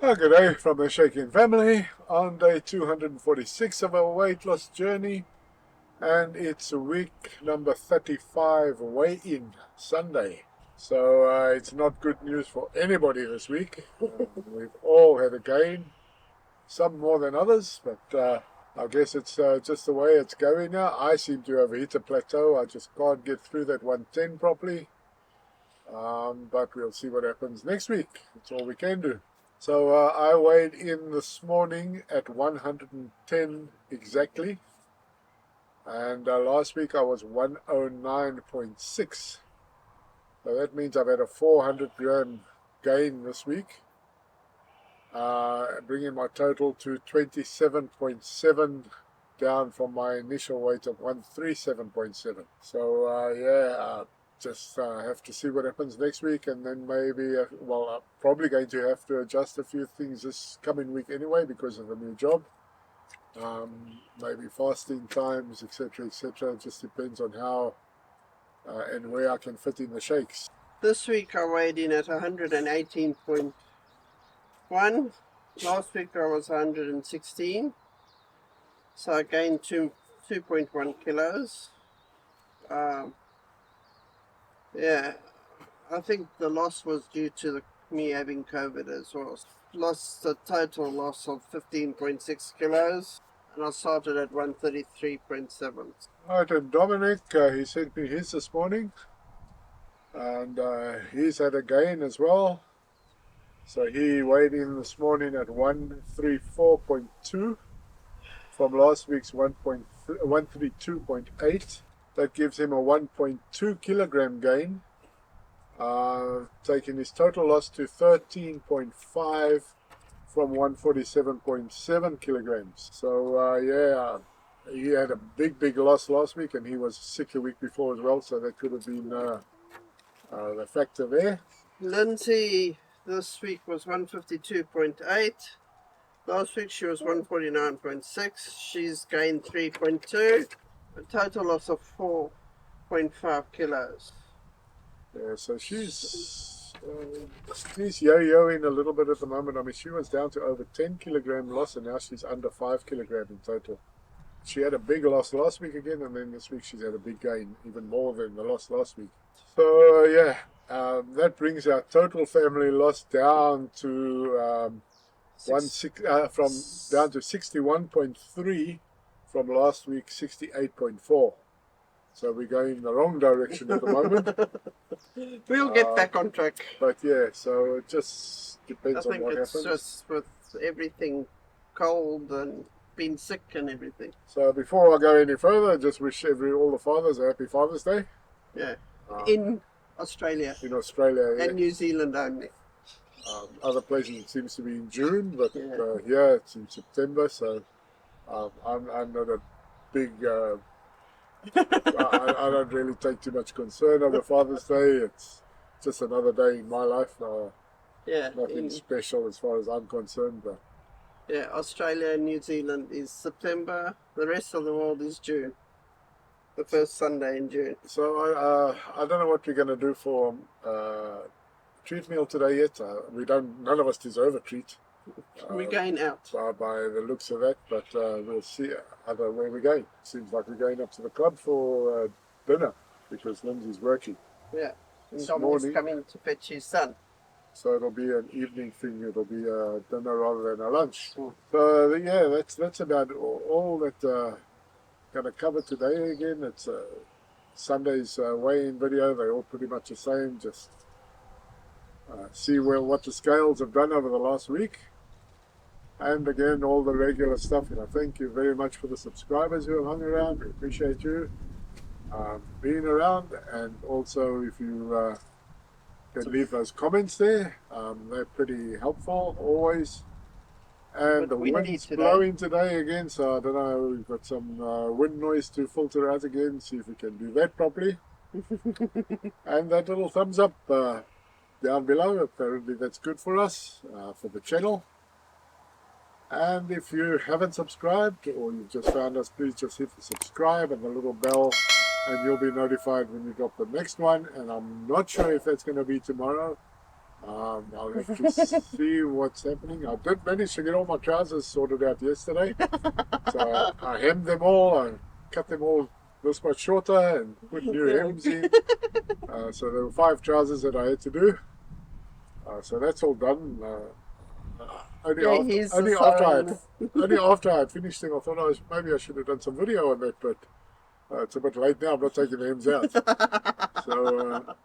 Good day from the Shaking family on day 246 of our weight loss journey, and it's week number 35 weigh-in Sunday. So it's not good news for anybody this week. We've all had a gain, some more than others, but I guess it's just the way it's going now. I seem to have hit a plateau. I just can't get through that 110 properly. But we'll see what happens next week. That's all we can do. So I weighed in this morning at 110 exactly, and last week I was 109.6. So that means I've had a 400 gram gain this week, bringing my total to 27.7, down from my initial weight of 137.7. So just have to see what happens next week, and then maybe, I'm probably going to have to adjust a few things this coming week anyway because of the new job. Maybe fasting times, etc., etc. It just depends on how and where I can fit in the shakes. This week I weighed in at 118.1. Last week I was 116. So I gained 2.1 kilos. Yeah, I think the loss was due to me having COVID as well. Lost a total loss of 15.6 kilos, and I started at 133.7. Right, and Dominic, he sent me his this morning, and he's had a gain as well. So he weighed in this morning at 134.2 from last week's 132.8. That gives him a 1.2 kilogram gain, taking his total loss to 13.5 from 147.7 kilograms. So he had a big loss last week, and he was sick the week before as well, so that could have been the factor there. Lindsay this week was 152.8. Last week she was 149.6. She's gained 3.2. A total loss of 4.5 kilos. Yeah, so she's yo-yoing a little bit at the moment. I mean, she was down to over 10 kilogram loss, and now she's under 5 kilogram in total. She had a big loss last week again, and then this week she's had a big gain, even more than the loss last week. So that brings our total family loss down to down to 61.3 from last week 68.4. So we're going in the wrong direction at the moment. We'll get back on track. But yeah, so it just depends on what happens. I think it's just with everything cold and being sick and everything. So before I go any further, I just wish all the fathers a happy Father's Day. Yeah, in Australia. In Australia, yeah. And New Zealand only. Other places it seems to be in June, but here it's in September, so I'm not a big... I don't really take too much concern over Father's Day. It's just another day in my life. Nothing special as far as I'm concerned. But yeah, Australia and New Zealand is September. The rest of the world is June. The first Sunday in June. So I don't know what we're going to do for treat meal today yet. None of us deserve a treat. We're going out. By the looks of that, but we'll see where we're going. Seems like we're going up to the club for dinner because Lindsay's working. Yeah, and Dominic's coming to fetch his son. So it'll be an evening thing. It'll be a dinner rather than a lunch. So that's about all that going to cover today. Again, it's Sunday's weigh-in video. They're all pretty much the same. Just see what the scales have done over the last week. And again, all the regular stuff. Thank you very much for the subscribers who have hung around. We appreciate you being around. And also, if you can leave those comments there, they're pretty helpful always. And the wind's blowing today again, so I don't know. We've got some wind noise to filter out again. See if we can do that properly. And that little thumbs up down below. Apparently, that's good for us for the channel. And if you haven't subscribed or you just found us, please just hit the subscribe and the little bell, and you'll be notified when we drop the next one. And I'm not sure if that's going to be tomorrow. I'll have to see what's happening. I did manage to get all my trousers sorted out yesterday. So I hemmed them all, I cut them all this much shorter and put new hems in. So there were 5 trousers that I had to do. So that's all done. Only, Yeah, after, he's only, the after I son. had, only after I had finished them, I thought maybe I should have done some video on that, but it's a bit late now. I'm not taking the hems out. So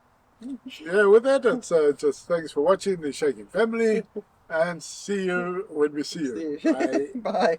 yeah, with that, it's just thanks for watching the Shaking Family, and see you when we see you. See you. Bye. Bye.